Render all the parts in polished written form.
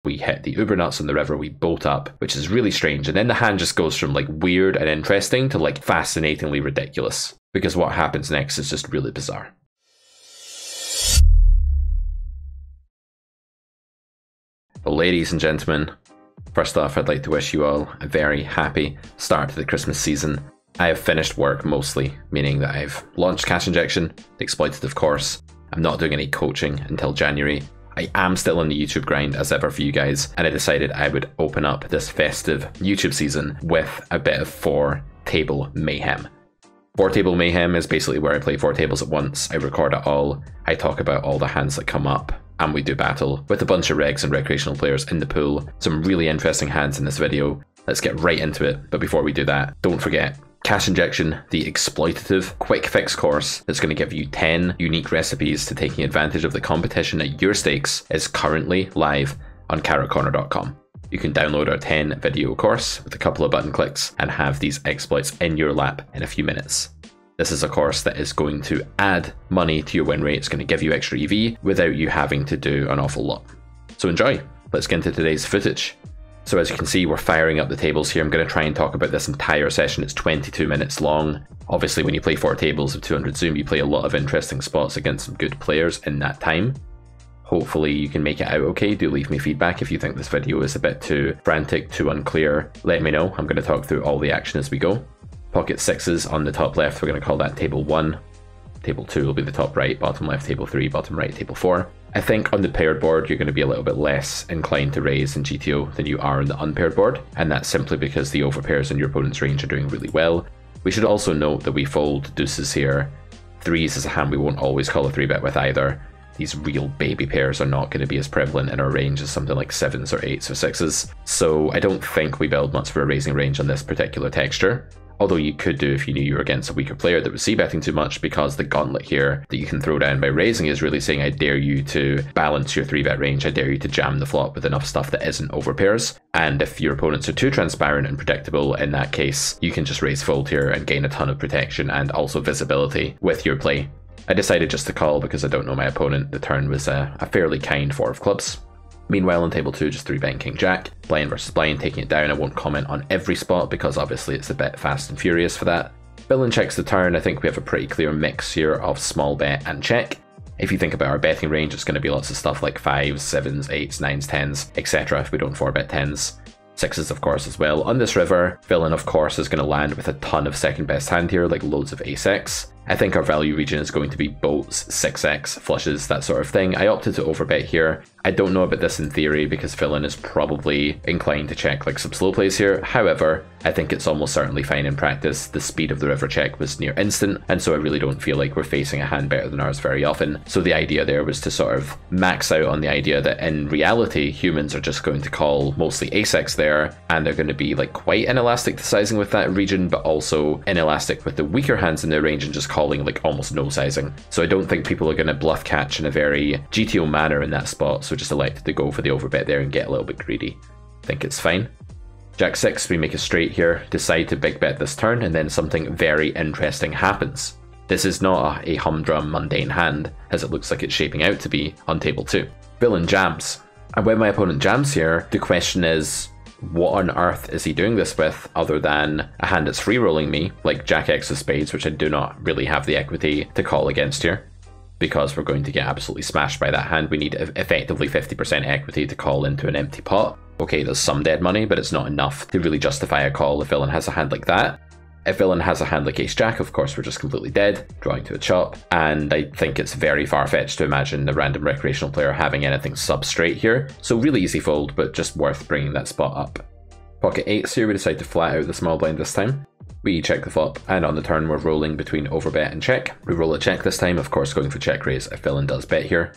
We hit the uber nuts on the river, we bolt up, which is really strange, and then the hand just goes from like weird and interesting to like fascinatingly ridiculous, because what happens next is just really bizarre. Well, ladies and gentlemen, first off, I'd like to wish you all a very happy start to the Christmas season. I have finished work mostly, meaning that I've launched Cash Injection, the exploitative course. I'm not doing any coaching until January. I am still on the YouTube grind as ever for you guys, and I decided I would open up this festive YouTube season with a bit of 4-table mayhem. 4-table mayhem is basically where I play 4 tables at once. I record it all, I talk about all the hands that come up, and we do battle with a bunch of regs and recreational players in the pool. Some really interesting hands in this video. Let's get right into it, but before we do that, don't forget, Cash Injection, the exploitative quick fix course that's going to give you 10 unique recipes to taking advantage of the competition at your stakes, is currently live on carrotcorner.com. You can download our 10 video course with a couple of button clicks and have these exploits in your lap in a few minutes. This is a course that is going to add money to your win rate. It's going to give you extra EV without you having to do an awful lot. So enjoy. Let's get into today's footage. So as you can see, we're firing up the tables here. I'm going to try and talk about this entire session. It's 22 minutes long. Obviously, when you play 4 tables of 200 Zoom, you play a lot of interesting spots against some good players in that time. Hopefully you can make it out okay. Do leave me feedback if you think this video is a bit too frantic, too unclear. Let me know. I'm going to talk through all the action as we go. Pocket 6s on the top left, we're going to call that table 1. Table 2 will be the top right, bottom left table 3, bottom right table 4. I think on the paired board you're going to be a little bit less inclined to raise in GTO than you are on the unpaired board, and that's simply because the overpairs in your opponent's range are doing really well. We should also note that we fold deuces here. 3s is a hand we won't always call a 3-bet with either. These real baby pairs are not going to be as prevalent in our range as something like 7s or 8s or 6s, so I don't think we build much for a raising range on this particular texture. Although you could do if you knew you were against a weaker player that was c-betting too much, because the gauntlet here that you can throw down by raising is really saying I dare you to balance your 3-bet range, I dare you to jam the flop with enough stuff that isn't overpairs. And if your opponents are too transparent and predictable, in that case, you can just raise fold here and gain a ton of protection and also visibility with your play. I decided just to call because I don't know my opponent. The turn was a fairly kind 4 of clubs. Meanwhile, on table 2, just 3-betting King Jack. Blind versus blind, taking it down. I won't comment on every spot because obviously it's a bit fast and furious for that. Villain checks the turn. I think we have a pretty clear mix here of small bet and check. If you think about our betting range, it's going to be lots of stuff like 5s, 7s, 8s, 9s, 10s, etc. if we don't 4-bet 10s. 6s of course as well. On this river, villain of course is going to land with a ton of second best hand here, like loads of ace-x. I think our value region is going to be boats, 6x, flushes, that sort of thing. I opted to overbet here. I don't know about this in theory because villain is probably inclined to check like some slow plays here. However, I think it's almost certainly fine in practice. The speed of the river check was near instant, and so I really don't feel like we're facing a hand better than ours very often. So the idea there was to sort of max out on the idea that in reality, humans are just going to call mostly ace-x there, and they're going to be like quite inelastic to sizing with that region, but also inelastic with the weaker hands in their range and just calling like almost no sizing. So I don't think people are going to bluff catch in a very GTO manner in that spot, so just elected to go for the overbet there and get a little bit greedy. I think it's fine. Jack 6, we make a straight here, decide to big bet this turn, and then something very interesting happens. This is not a humdrum mundane hand, as it looks like it's shaping out to be on table 2. Villain jams. And when my opponent jams here, the question is, what on earth is he doing this with other than a hand that's free rolling me, like Jack X of spades, which I do not really have the equity to call against here. Because we're going to get absolutely smashed by that hand, we need effectively 50% equity to call into an empty pot. Okay, there's some dead money, but it's not enough to really justify a call if villain has a hand like that. If villain has a hand like ace-jack, of course we're just completely dead, drawing to a chop, and I think it's very far-fetched to imagine the random recreational player having anything sub-straight here, so really easy fold, but just worth bringing that spot up. Pocket 8s here, we decide to flat out the small blind this time. We check the flop, and on the turn we're rolling between overbet and check. We roll a check this time, of course going for check raise if villain does bet here.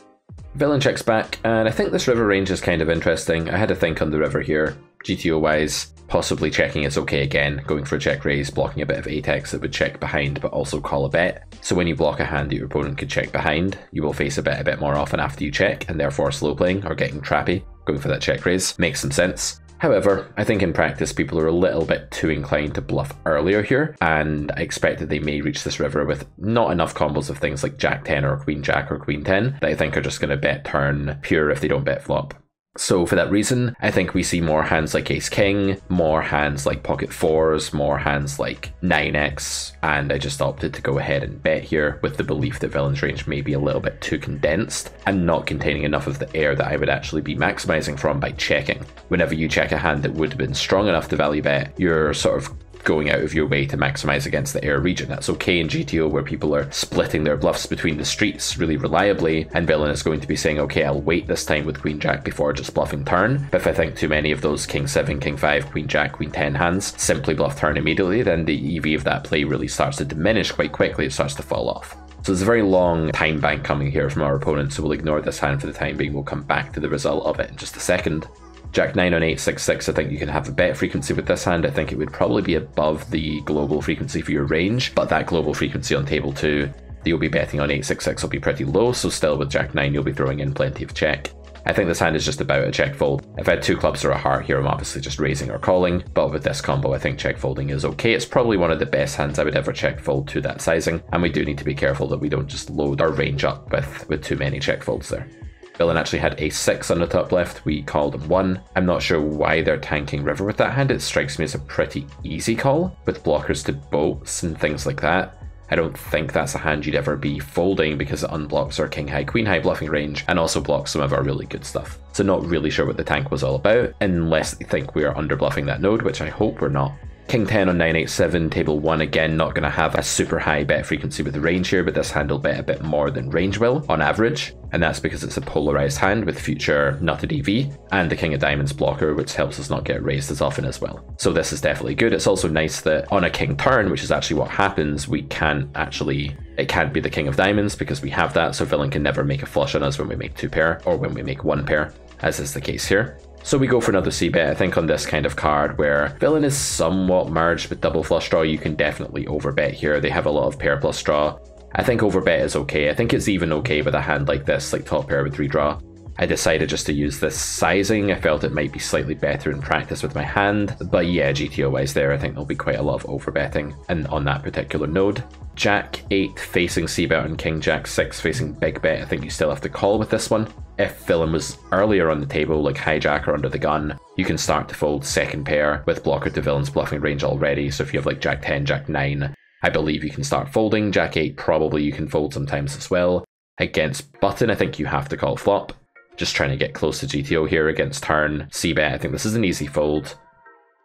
Villain checks back, and I think this river range is kind of interesting. I had to think on the river here, GTO wise, possibly checking is okay again, going for a check raise, blocking a bit of 8x that would check behind but also call a bet. So when you block a hand that your opponent could check behind, you will face a bet a bit more often after you check, and therefore slow playing or getting trappy. Going for that check raise makes some sense. However, I think in practice people are a little bit too inclined to bluff earlier here, and I expect that they may reach this river with not enough combos of things like Jack 10 or Queen Jack or Queen 10 that I think are just going to bet turn pure if they don't bet flop. So for that reason, I think we see more hands like ace-king, more hands like pocket fours, more hands like 9x, and I just opted to go ahead and bet here with the belief that villain's range may be a little bit too condensed and not containing enough of the air that I would actually be maximizing from by checking. Whenever you check a hand that would have been strong enough to value bet, you're sort of going out of your way to maximize against the air region. That's okay in GTO where people are splitting their bluffs between the streets really reliably, and villain is going to be saying, okay, I'll wait this time with queen jack before just bluffing turn. But if I think too many of those king 7, king 5, queen jack, queen 10 hands simply bluff turn immediately, then the EV of that play really starts to diminish quite quickly. It starts to fall off. So there's a very long time bank coming here from our opponent, so we'll ignore this hand for the time being. We'll come back to the result of it in just a second. Jack 9 on 866, I think you can have a bet frequency with this hand. I think it would probably be above the global frequency for your range, but that global frequency on table 2 that you'll be betting on 866 will be pretty low, so still with Jack 9 you'll be throwing in plenty of check. I think this hand is just about a check fold. If I had 2 clubs or a heart here, I'm obviously just raising or calling, but with this combo I think check folding is okay. It's probably one of the best hands I would ever check fold to that sizing, and we do need to be careful that we don't just load our range up with too many check folds there. Villain actually had ace-6 on the top left, we called him 1. I'm not sure why they're tanking river with that hand. It strikes me as a pretty easy call, with blockers to bolts and things like that. I don't think that's a hand you'd ever be folding because it unblocks our king high, queen high bluffing range and also blocks some of our really good stuff. So not really sure what the tank was all about, unless they think we are under bluffing that node, which I hope we're not. King 10 on 987, table 1 again, not going to have a super high bet frequency with the range here, but this hand will bet a bit more than range will, on average, and that's because it's a polarized hand with future nutted EV, and the King of Diamonds blocker, which helps us not get raised as often as well. So this is definitely good. It's also nice that on a king turn, which is actually what happens, it can't be the King of Diamonds because we have that, so villain can never make a flush on us when we make 2 pair, or when we make 1 pair, as is the case here. So we go for another c-bet. I think on this kind of card where villain is somewhat merged with double flush draw, you can definitely overbet here. They have a lot of pair plus draw. I think overbet is okay. I think it's even okay with a hand like this, like top pair with redraw. I decided just to use this sizing. I felt it might be slightly better in practice with my hand, but yeah, GTO wise there, I think there'll be quite a lot of overbetting and on that particular node. Jack 8 facing c-bet and King Jack 6 facing big bet. I think you still have to call with this one. If villain was earlier on the table, like hijack or under the gun, you can start to fold second pair with blocker to villain's bluffing range already. So if you have like Jack 10, Jack 9, I believe you can start folding. Jack 8 probably you can fold sometimes as well. Against button, I think you have to call flop. Just trying to get close to GTO here against turn. c-bet, I think this is an easy fold.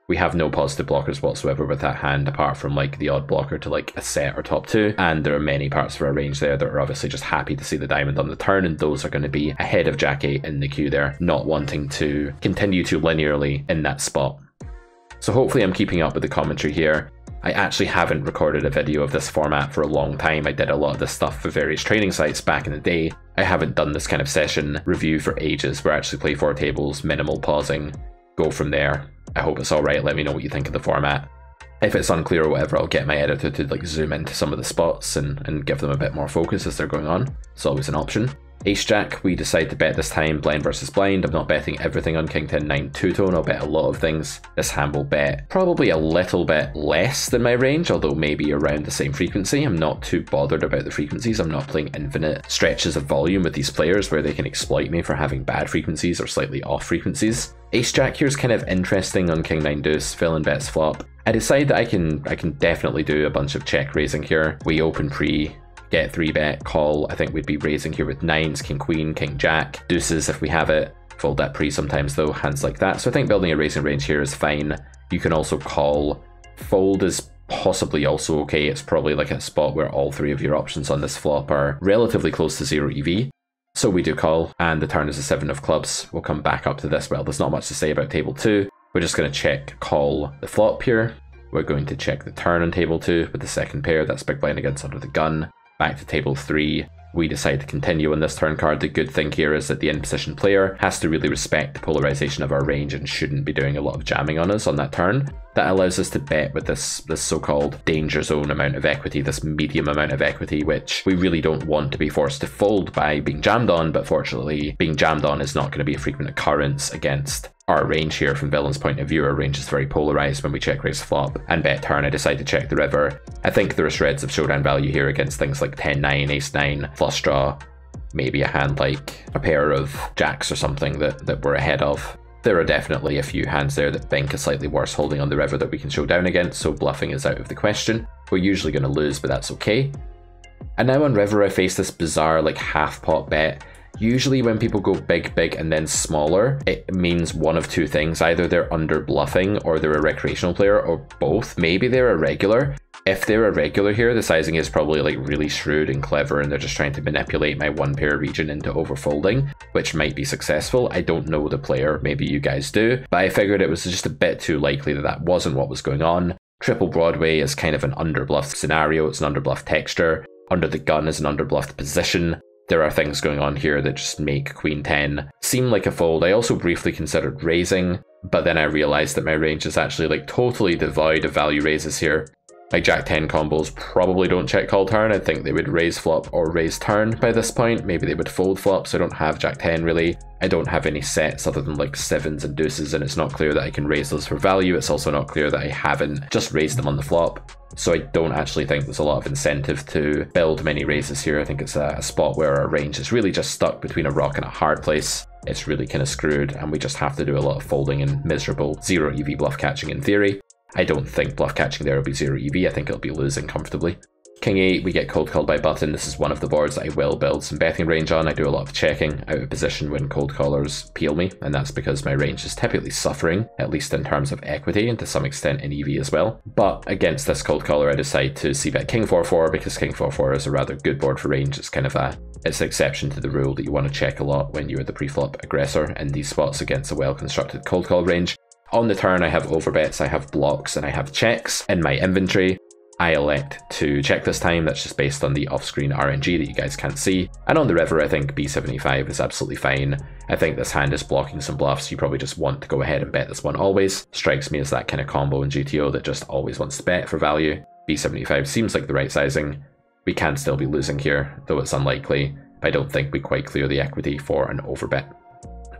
We have no positive blockers whatsoever with that hand, apart from like the odd blocker to like a set or top 2. And there are many parts of our range there that are obviously just happy to see the diamond on the turn, and those are going to be ahead of Jack 8 in the queue there, not wanting to continue too linearly in that spot. So hopefully I'm keeping up with the commentary here. I actually haven't recorded a video of this format for a long time. I did a lot of this stuff for various training sites back in the day. I haven't done this kind of session review for ages, where I actually play 4 tables, minimal pausing, go from there. I hope it's alright, let me know what you think of the format. If it's unclear or whatever, I'll get my editor to like zoom into some of the spots and give them a bit more focus as they're going on. It's always an option. Ace Jack, we decide to bet this time, blind versus blind. I'm not betting everything on King 10 9 two-tone, I'll bet a lot of things. This hand will bet probably a little bit less than my range, although maybe around the same frequency. I'm not too bothered about the frequencies. I'm not playing infinite stretches of volume with these players where they can exploit me for having bad frequencies or slightly off frequencies. Ace Jack here is kind of interesting on King 9 deuce, villain bets flop. I decide that I can definitely do a bunch of check raising here. We open pre, get 3-bet, call. I think we'd be raising here with 9s, king queen, king jack, deuces if we have it. Fold that pre sometimes though, hands like that. So I think building a raising range here is fine. You can also call. Fold is possibly also okay. It's probably like a spot where all 3 of your options on this flop are relatively close to 0 EV. So we do call, and the turn is a 7 of clubs. We'll come back up to this. Well, there's not much to say about table 2. We're just going to check call the flop here. We're going to check the turn on table 2 with the second pair. That's big blind against under the gun. Back to table 3. We decide to continue on this turn card. The good thing here is that the in position player has to really respect the polarization of our range and shouldn't be doing a lot of jamming on us on that turn. That allows us to bet with this so-called danger zone amount of equity, this medium amount of equity, which we really don't want to be forced to fold by being jammed on, but fortunately being jammed on is not going to be a frequent occurrence against our range here. From villain's point of view, our range is very polarized. When we check raise flop and bet turn, I decide to check the river. I think there are shreds of showdown value here against things like 10-9, ace-9, flush draw, maybe a hand like a pair of jacks or something that we're ahead of. There are definitely a few hands there that Bink is slightly worse holding on the river that we can show down against, so bluffing is out of the question. We're usually going to lose, but that's okay. And now on river I face this bizarre like half pot bet. Usually when people go big, big and then smaller, it means one of two things. Either they're under bluffing or they're a recreational player, or both. Maybe they're a regular. If they're a regular here, the sizing is probably like really shrewd and clever and they're just trying to manipulate my one pair region into overfolding, which might be successful. I don't know the player, maybe you guys do, but I figured it was just a bit too likely that that wasn't what was going on. Triple Broadway is kind of an underbluff scenario, it's an underbluff texture. Under the gun is an underbluffed position. There are things going on here that just make Queen 10 seem like a fold. I also briefly considered raising, but then I realized that my range is actually like totally devoid of value raises here. My Jack 10 combos probably don't check call turn. I think they would raise flop or raise turn by this point. Maybe they would fold flop, so I don't have Jack 10 really. I don't have any sets other than like sevens and deuces, and it's not clear that I can raise those for value. It's also not clear that I haven't just raised them on the flop. So I don't actually think there's a lot of incentive to build many raises here. I think it's a spot where our range is really just stuck between a rock and a hard place. It's really kind of screwed, and we just have to do a lot of folding and miserable 0 EV bluff catching in theory. I don't think bluff catching there will be 0 EV, I think it'll be losing comfortably. King 8, we get cold called by button. This is one of the boards that I will build some betting range on. I do a lot of checking out of position when cold callers peel me, and that's because my range is typically suffering, at least in terms of equity and to some extent in EV as well. But against this cold caller I decide to c-bet King 4-4 because King 4-4 is a rather good board for range. It's kind of it's an exception to the rule that you want to check a lot when you're the pre-flop aggressor in these spots against a well-constructed cold call range. On the turn I have overbets, I have blocks, and I have checks in my inventory. I elect to check this time. That's just based on the off-screen RNG that you guys can't see. And on the river I think B75 is absolutely fine. I think this hand is blocking some bluffs. You probably just want to go ahead and bet this one always. Strikes me as that kind of combo in GTO that just always wants to bet for value. B75 seems like the right sizing. We can still be losing here, though it's unlikely. I don't think we quite clear the equity for an overbet.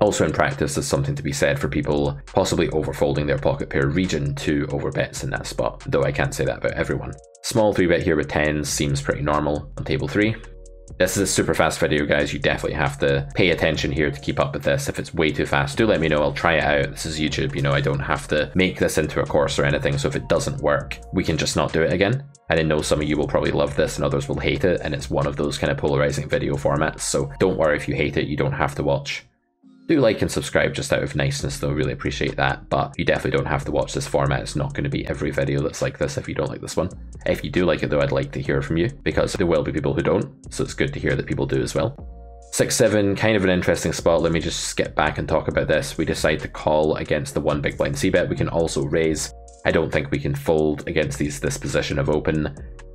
Also in practice, there's something to be said for people possibly overfolding their pocket pair region to overbets in that spot, though I can't say that about everyone. Small 3-bet here with 10s seems pretty normal on table 3. This is a super fast video, guys. You definitely have to pay attention here to keep up with this. If it's way too fast, do let me know. I'll try it out. This is YouTube, you know, I don't have to make this into a course or anything, so if it doesn't work, we can just not do it again. And I know some of you will probably love this and others will hate it, and it's one of those kind of polarizing video formats, so don't worry if you hate it, you don't have to watch. Do like and subscribe just out of niceness though, really appreciate that, but you definitely don't have to watch this format. It's not going to be every video that's like this if you don't like this one. If you do like it though, I'd like to hear from you, because there will be people who don't, so it's good to hear that people do as well. 6-7, kind of an interesting spot. Let me just skip back and talk about this. We decide to call against the 1 big blind c-bet. We can also raise. I don't think we can fold against this position of open.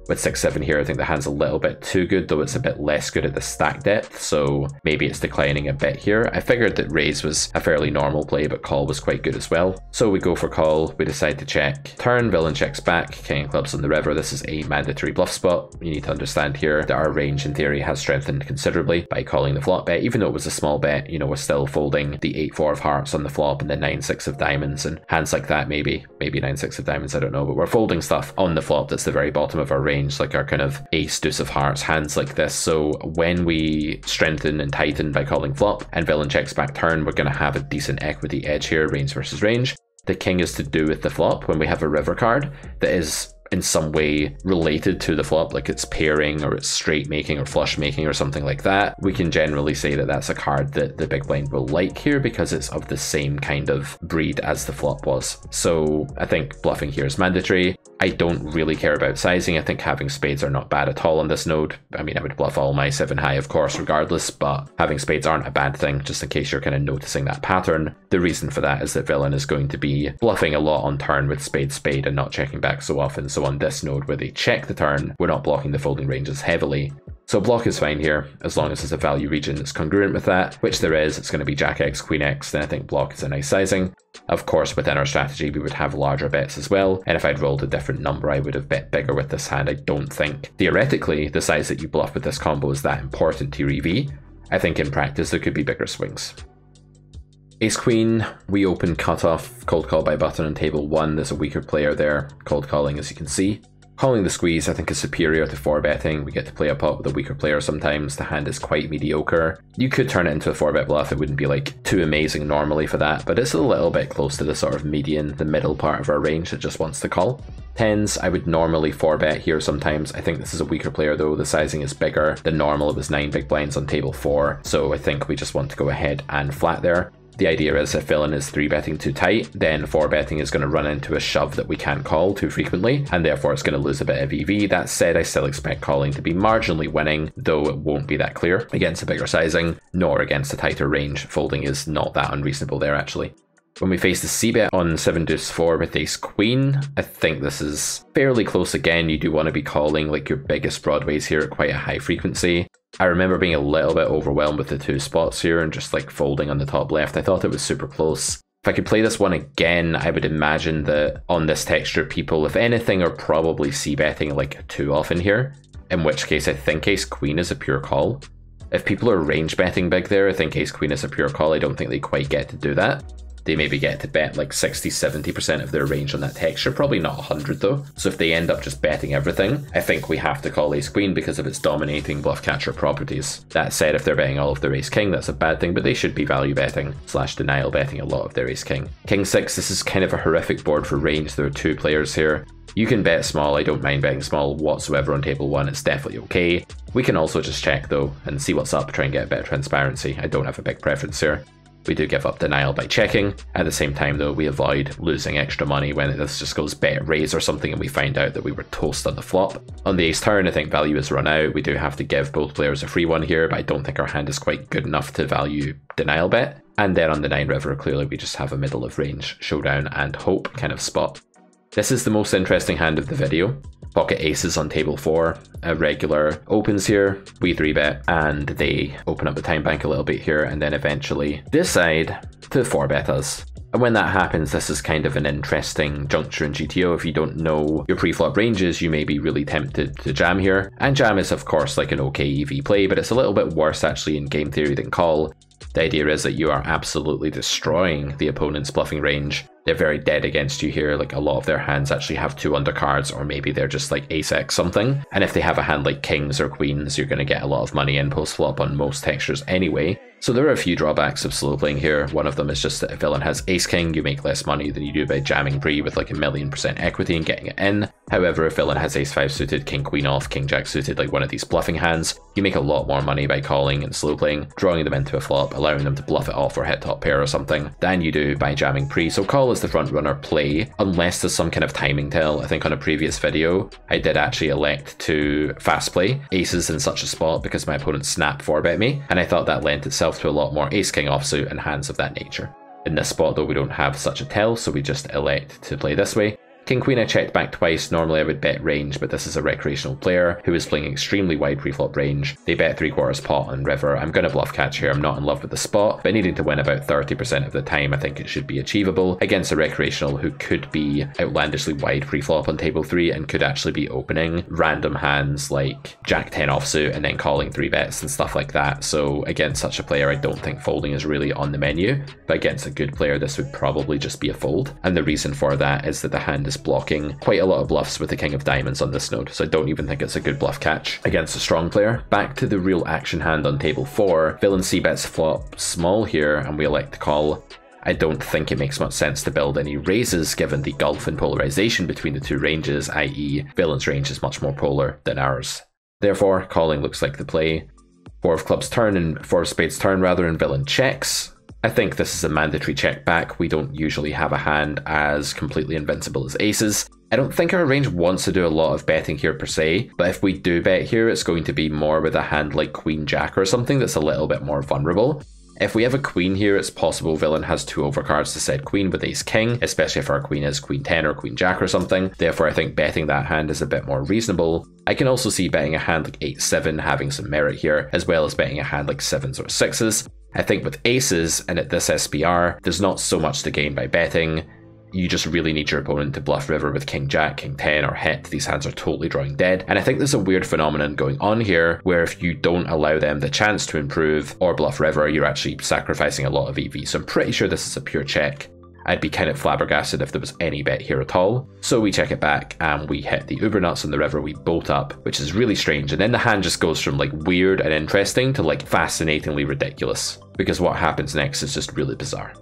With 6-7 here, I think the hand's a little bit too good, though it's a bit less good at the stack depth, so maybe it's declining a bit here. I figured that raise was a fairly normal play, but call was quite good as well. So we go for call, we decide to check. Turn, villain checks back, king of clubs on the river. This is a mandatory bluff spot. You need to understand here that our range in theory has strengthened considerably by calling the flop bet. Even though it was a small bet, you know, we're still folding the 8-4 of hearts on the flop and the 9-6 of diamonds and hands like that, maybe 9-6 of diamonds, I don't know, but we're folding stuff on the flop that's the very bottom of our range, like our kind of ace deuce of hearts, hands like this. So when we strengthen and tighten by calling flop and villain checks back turn, we're going to have a decent equity edge here, range versus range. The king is to do with the flop when we have a river card that is in some way related to the flop, like it's pairing or it's straight making or flush making or something like that. We can generally say that that's a card that the big blind will like here because it's of the same kind of breed as the flop was. So I think bluffing here is mandatory. I don't really care about sizing. I think having spades are not bad at all on this node. I mean, I would bluff all my 7 high, of course, regardless, but having spades aren't a bad thing, just in case you're kind of noticing that pattern. The reason for that is that villain is going to be bluffing a lot on turn with spade, spade, and not checking back so often. So on this node where they check the turn, we're not blocking the folding ranges heavily. So block is fine here, as long as there's a value region that's congruent with that, which there is. It's going to be Jack X, Queen X, then I think block is a nice sizing. Of course, within our strategy, we would have larger bets as well, and if I'd rolled a different number, I would have bet bigger with this hand. I don't think, theoretically, the size that you bluff with this combo is that important to your EV. I think in practice, there could be bigger swings. Ace Queen, we open cutoff, cold call by button on table 1. There's a weaker player there, cold calling as you can see. Calling the squeeze I think is superior to 4-betting. We get to play a pot with a weaker player sometimes. The hand is quite mediocre. You could turn it into a 4-bet bluff. It wouldn't be like too amazing normally for that, but it's a little bit close to the sort of median, the middle part of our range that just wants to call. 10s, I would normally 4-bet here sometimes. I think this is a weaker player though. The sizing is bigger than normal. It was 9 big blinds on table 4, so I think we just want to go ahead and flat there. The idea is if villain is 3-betting too tight, then 4-betting is going to run into a shove that we can't call too frequently, and therefore it's going to lose a bit of EV. That said, I still expect calling to be marginally winning, though it won't be that clear against a bigger sizing, nor against a tighter range. Folding is not that unreasonable there actually. When we face the c-bet on 7-deuce-4 with ace-queen, I think this is fairly close again. You do want to be calling like your biggest broadways here at quite a high frequency. I remember being a little bit overwhelmed with the 2 spots here and just like folding on the top left. I thought it was super close. If I could play this one again, I would imagine that on this texture people, if anything, are probably c-betting like a 2-off in here, in which case I think ace-queen is a pure call. If people are range betting big there, I think ace-queen is a pure call. I don't think they quite get to do that. They maybe get to bet like 60-70% of their range on that texture, probably not 100 though. So if they end up just betting everything, I think we have to call ace-queen because of its dominating bluff catcher properties. That said, if they're betting all of their ace-king, that's a bad thing, but they should be value betting / denial betting a lot of their ace-king. King-6, this is kind of a horrific board for range. There are 2 players here. You can bet small. I don't mind betting small whatsoever on table 1. It's definitely okay. We can also just check though and see what's up, try and get a bit of transparency. I don't have a big preference here. We do give up denial by checking. At the same time though, we avoid losing extra money when this just goes bet raise or something and we find out that we were toast on the flop. On the ace turn, I think value is run out. We do have to give both players a free one here, but I don't think our hand is quite good enough to value denial bet. And then on the 9 river, clearly we just have a middle of range showdown and hope kind of spot. This is the most interesting hand of the video. Pocket aces on table 4, a regular opens here, we 3-bet, and they open up the time bank a little bit here, and then eventually decide to 4-bet us. And when that happens, this is kind of an interesting juncture in GTO. If you don't know your pre-flop ranges, you may be really tempted to jam here. And jam is of course like an okay EV play, but it's a little bit worse actually in game theory than call. The idea is that you are absolutely destroying the opponent's bluffing range. They're very dead against you here. Like a lot of their hands actually have 2 undercards, or maybe they're just like ace-x something. And if they have a hand like kings or queens, you're going to get a lot of money in post-flop on most textures anyway. So there are a few drawbacks of slow playing here. One of them is just that if villain has ace-king, you make less money than you do by jamming pre with like 1,000,000% equity and getting it in. However, if villain has ace-5 suited, king-queen off, king-jack suited, like one of these bluffing hands, you make a lot more money by calling and slow playing, drawing them into a flop, allowing them to bluff it off or hit top pair or something, than you do by jamming pre. So call is the front runner play, unless there's some kind of timing tell. I think on a previous video, I did actually elect to fast play aces in such a spot because my opponent snap 4-bet me, and I thought that lent itself to a lot more ace-king offsuit and hands of that nature. In this spot though, we don't have such a tell, so we just elect to play this way. King-queen I checked back twice. Normally I would bet range, but this is a recreational player who is playing extremely wide preflop range. They bet 3/4 pot on river. I'm going to bluff catch here. I'm not in love with the spot, but needing to win about 30% of the time, I think it should be achievable against a recreational who could be outlandishly wide preflop on table 3 and could actually be opening random hands like jack 10 offsuit and then calling 3-bets and stuff like that. So against such a player, I don't think folding is really on the menu, but against a good player, this would probably just be a fold. And the reason for that is that the hand is blocking quite a lot of bluffs with the king of diamonds on this node, so I don't even think it's a good bluff catch against a strong player. Back to the real action hand on table 4, villain c-bets flop small here and we elect to call. I don't think it makes much sense to build any raises given the gulf in polarization between the 2 ranges, i.e. villain's range is much more polar than ours. Therefore, calling looks like the play. 4 of clubs turn and 4 of spades turn rather, and villain checks. I think this is a mandatory check back. We don't usually have a hand as completely invincible as aces. I don't think our range wants to do a lot of betting here per se, but if we do bet here, it's going to be more with a hand like queen jack or something that's a little bit more vulnerable. If we have a queen here, it's possible villain has 2 overcards to said queen with ace king, especially if our queen is queen 10 or queen jack or something. Therefore, I think betting that hand is a bit more reasonable. I can also see betting a hand like 8-7 having some merit here, as well as betting a hand like 7s or 6s. I think with aces and at this SPR, there's not so much to gain by betting. You just really need your opponent to bluff river with king jack, king 10 or hit. These hands are totally drawing dead. And I think there's a weird phenomenon going on here where if you don't allow them the chance to improve or bluff river, you're actually sacrificing a lot of EV. So I'm pretty sure this is a pure check. I'd be kind of flabbergasted if there was any bet here at all. So we check it back and we hit the uber nuts on the river, we bolt up, which is really strange. And then the hand just goes from like weird and interesting to like fascinatingly ridiculous, because what happens next is just really bizarre.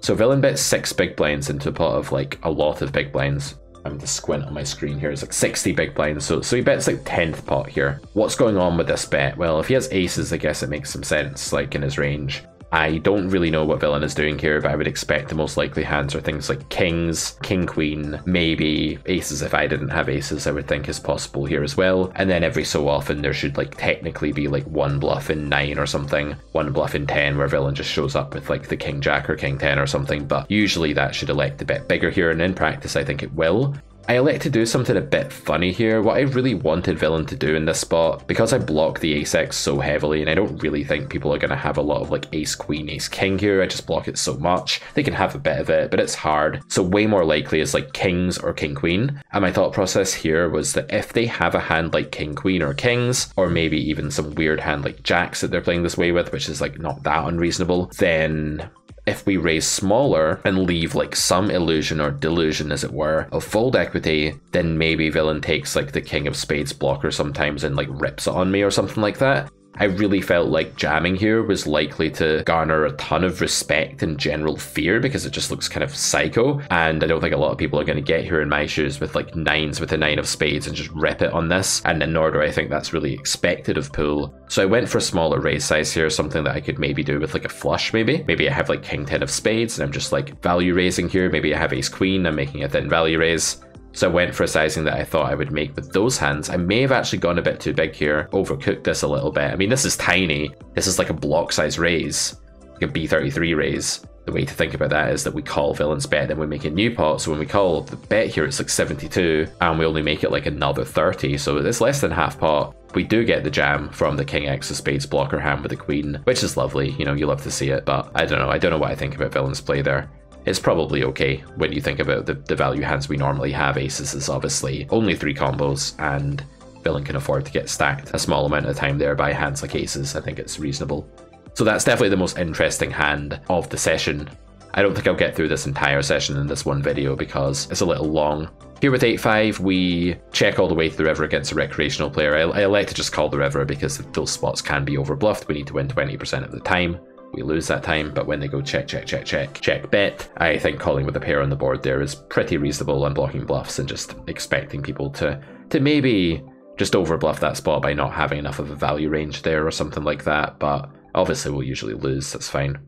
So villain bets 6 big blinds into a pot of like a lot of big blinds. I'm to squint on my screen here. It's like 60 big blinds, so he bets like 10th pot here. What's going on with this bet? Well, if he has aces, I guess it makes some sense, like in his range. I don't really know what villain is doing here, but I would expect the most likely hands are things like kings, king, queen, maybe aces. If I didn't have aces, I would think is possible here as well. And then every so often there should like technically be like one bluff in 9 or something, one bluff in 10 where villain just shows up with like the king jack or king 10 or something, but usually that should elect a bit bigger here, and in practice I think it will. I elect to do something a bit funny here. What I really wanted villain to do in this spot, because I block the ace-x so heavily, and I don't really think people are going to have a lot of like ace-queen, ace-king here, I just block it so much. They can have a bit of it, but it's hard. So way more likely is like kings or king-queen. And my thought process here was that if they have a hand like king-queen or kings, or maybe even some weird hand like jacks that they're playing this way with, which is like not that unreasonable, then if we raise smaller and leave like some illusion or delusion, as it were, of fold equity, then maybe villain takes like the king of spades blocker sometimes and like rips it on me or something like that. I really felt like jamming here was likely to garner a ton of respect and general fear because it just looks kind of psycho, and I don't think a lot of people are going to get here in my shoes with like 9s with a 9 of spades and just rip it on this, and nor do I think that's really expected of pool. So I went for a smaller raise size here, something that I could maybe do with like a flush maybe. Maybe I have like king 10 of spades and I'm just like value raising here. Maybe I have ace queen, I'm making a thin value raise. So I went for a sizing that I thought I would make with those hands. I may have actually gone a bit too big here, overcooked this a little bit. I mean, this is tiny. This is like a block size raise, like a B33 raise. The way to think about that is that we call villain's bet, then we make a new pot. So when we call the bet here, it's like 72, and we only make it like another 30. So it's less than half pot. We do get the jam from the king x of spades blocker hand with the queen, which is lovely. You know, you love to see it, but I don't know what I think about villain's play there. It's probably okay when you think about the value hands we normally have. Aces is obviously only 3 combos, and villain can afford to get stacked a small amount of time there by hands like aces. I think it's reasonable. So that's definitely the most interesting hand of the session. I don't think I'll get through this entire session in this one video because it's a little long. Here with 8-5, we check all the way to the river against a recreational player. I elect to just call the river because those spots can be overbluffed. We need to win 20% of the time. We lose that time, but when they go check, check, check, check, check, bet, I think calling with a pair on the board there is pretty reasonable on blocking bluffs and just expecting people to maybe just overbluff that spot by not having enough of a value range there or something like that, but obviously we'll usually lose, that's fine.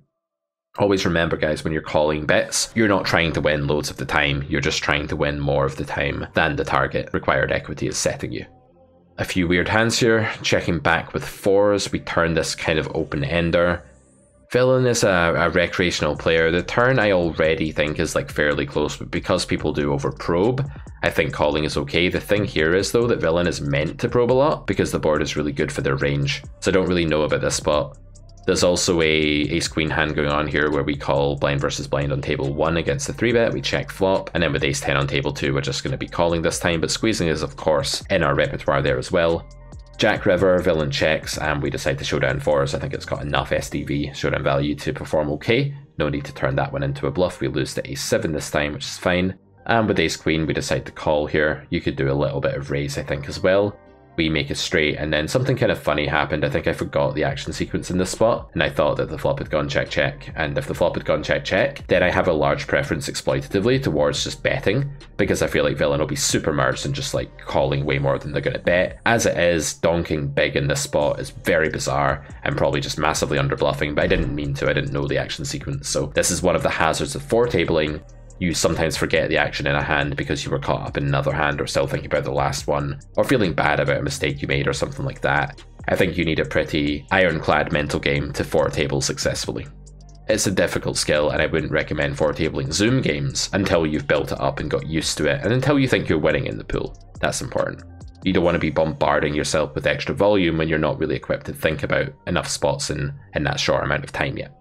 Always remember, guys, when you're calling bets, you're not trying to win loads of the time, you're just trying to win more of the time than the target required equity is setting you. A few weird hands here, checking back with 4s, we turn this kind of open-ender. Villain is a recreational player. The turn I already think is like fairly close, but because people do over probe, I think calling is okay. The thing here is though that villain is meant to probe a lot because the board is really good for their range. So I don't really know about this spot. There's also a ace queen hand going on here where we call blind versus blind on table 1 against the 3-bet, we check flop, and then with ace 10 on table 2 we're just going to be calling this time, but squeezing is of course in our repertoire there as well. Jack river, villain checks, and we decide to showdown 4s. I think it's got enough SDV, showdown value, to perform okay. No need to turn that one into a bluff. We lose to ace 7 this time, which is fine. And with ace queen, we decide to call here. You could do a little bit of raise, I think, as well. We make it straight, and then something kind of funny happened. I think I forgot the action sequence in this spot, and I thought that the flop had gone check check, and if the flop had gone check check, then I have a large preference exploitatively towards just betting, because I feel like villain will be super merged and just like calling way more than they're going to bet. As it is, donking big in this spot is very bizarre, and probably just massively underbluffing, but I didn't mean to, I didn't know the action sequence, so this is one of the hazards of 4-tabling. You sometimes forget the action in a hand because you were caught up in another hand or still thinking about the last one, or feeling bad about a mistake you made or something like that. I think you need a pretty ironclad mental game to 4-table successfully. It's a difficult skill, and I wouldn't recommend 4-tabling Zoom games until you've built it up and got used to it, and until you think you're winning in the pool. That's important. You don't want to be bombarding yourself with extra volume when you're not really equipped to think about enough spots in that short amount of time yet.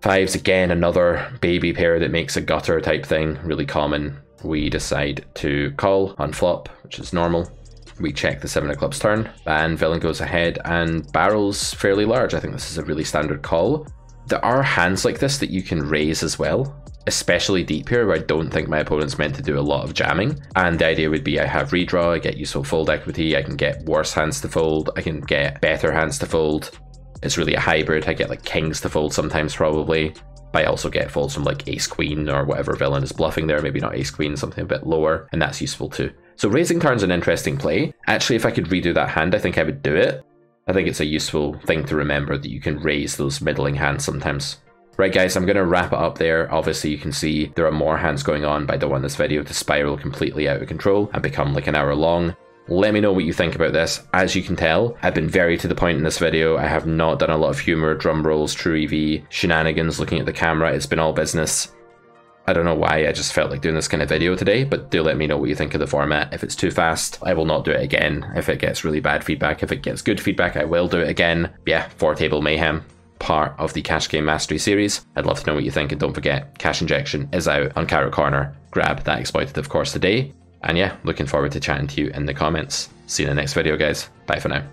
5's again, another baby pair that makes a gutter type thing, really common. We decide to call on flop, which is normal. We check the 7 of clubs turn, and villain goes ahead and barrels fairly large. I think this is a really standard call. There are hands like this that you can raise as well. especially deep here where I don't think my opponent's meant to do a lot of jamming. And the idea would be I have redraw, I get useful fold equity, I can get worse hands to fold, I can get better hands to fold. It's really a hybrid. I get like kings to fold sometimes probably. But I also get folds from like ace queen or whatever villain is bluffing there, maybe not ace queen, something a bit lower, and that's useful too. So raising turn's an interesting play. Actually, if I could redo that hand, I think I would do it. I think it's a useful thing to remember that you can raise those middling hands sometimes. Right guys, I'm going to wrap it up there. Obviously you can see there are more hands going on, but I don't want this video to spiral completely out of control and become like an hour long. Let me know what you think about this. As you can tell, I've been very to the point in this video. I have not done a lot of humor, drum rolls, true EV, shenanigans, looking at the camera. It's been all business. I don't know why, I just felt like doing this kind of video today, but do let me know what you think of the format. If it's too fast, I will not do it again. If it gets really bad feedback, if it gets good feedback, I will do it again. Yeah, 4-table mayhem, part of the Cash Game Mastery series. I'd love to know what you think, and don't forget, Cash Injection is out on Carrot Corner. Grab that exploitative course today. And yeah, looking forward to chatting to you in the comments. See you in the next video, guys. Bye for now.